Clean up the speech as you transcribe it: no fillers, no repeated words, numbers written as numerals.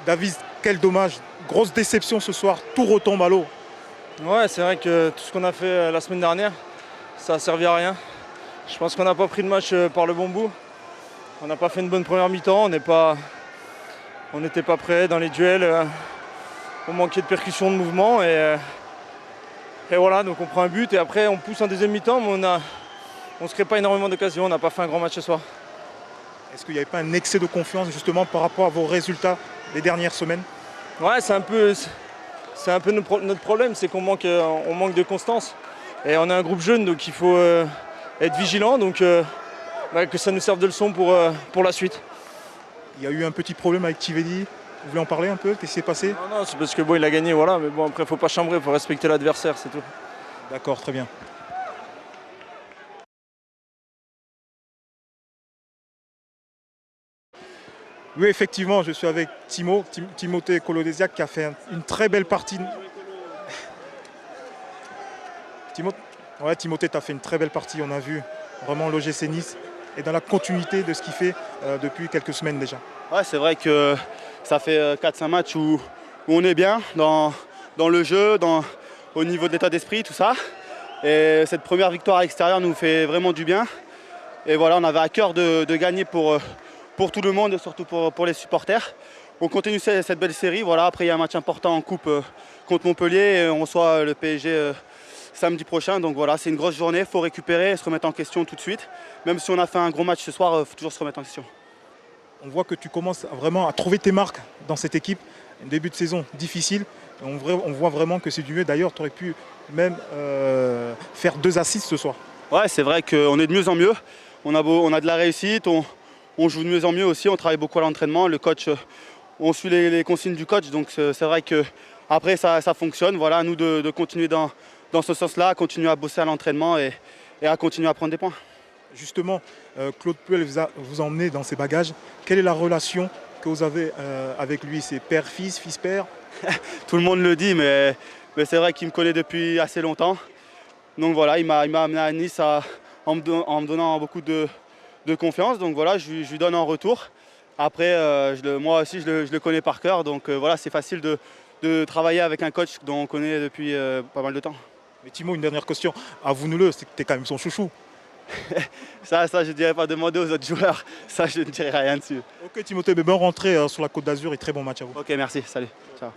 David, quel dommage, grosse déception ce soir, tout retombe à l'eau. Ouais, c'est vrai que tout ce qu'on a fait la semaine dernière, ça a servi à rien. Je pense qu'on n'a pas pris le match par le bon bout. On n'a pas fait une bonne première mi-temps, on n'était pas prêts dans les duels. On manquait de percussion de mouvement et voilà, donc on prend un but et après on pousse en deuxième mi-temps, mais on ne se crée pas énormément d'occasions, on n'a pas fait un grand match ce soir. Est-ce qu'il n'y avait pas un excès de confiance justement par rapport à vos résultats des dernières semaines? Ouais, c'est un peu notre problème, c'est qu'on manque de constance. Et on a un groupe jeune, donc il faut être vigilant, donc que ça nous serve de leçon pour la suite. Il y a eu un petit problème avec Tivedi. Vous voulez en parler un peu? Qu'est-ce qui s'est passé? Non, c'est parce que bon, il a gagné, voilà, mais bon, après, il ne faut pas chambrer, il faut respecter l'adversaire, c'est tout. D'accord, très bien. Oui, effectivement, je suis avec Timothée Kolodesiak qui a fait une très belle partie. Timothée, tu as fait une très belle partie, on a vu vraiment l'OGC Nice et dans la continuité de ce qu'il fait depuis quelques semaines déjà. Ouais, c'est vrai que ça fait 4-5 matchs où on est bien dans le jeu, au niveau de l'état d'esprit, tout ça. Et cette première victoire à l'extérieur nous fait vraiment du bien. Et voilà, on avait à cœur de gagner pour tout le monde, surtout pour les supporters. On continue cette belle série. Voilà, après, il y a un match important en coupe contre Montpellier et on reçoit le PSG samedi prochain. Donc voilà, c'est une grosse journée, il faut récupérer et se remettre en question tout de suite. Même si on a fait un gros match ce soir, il faut toujours se remettre en question. On voit que tu commences vraiment à trouver tes marques dans cette équipe. Un début de saison difficile. On voit vraiment que c'est du mieux. D'ailleurs, tu aurais pu même faire 2 assists ce soir. Ouais, c'est vrai qu'on est de mieux en mieux. On a de la réussite, on joue de mieux en mieux aussi. On travaille beaucoup à l'entraînement. Le coach, on suit les consignes du coach. Donc c'est vrai qu'après, ça fonctionne. Voilà, à nous de continuer dans ce sens-là, à continuer à bosser à l'entraînement et à continuer à prendre des points. Justement, Claude Puel vous a emmené dans ses bagages. Quelle est la relation que vous avez avec lui? C'est père-fils, fils-père? Tout le monde le dit, mais c'est vrai qu'il me connaît depuis assez longtemps. Donc voilà, il m'a amené à Nice en me donnant beaucoup de confiance. Donc voilà, je lui donne en retour. Après, moi aussi, je le connais par cœur. Donc voilà, c'est facile de travailler avec un coach dont on connaît depuis pas mal de temps. Mais Timo, une dernière question. Avoue-nous-le, c'est que tu es quand même son chouchou. Ça, je ne dirais pas demander aux autres joueurs. Ça, je ne dirai rien dessus. Ok Timothée, bonne rentrée sur la Côte d'Azur et très bon match à vous. Ok, merci. Salut. Ciao.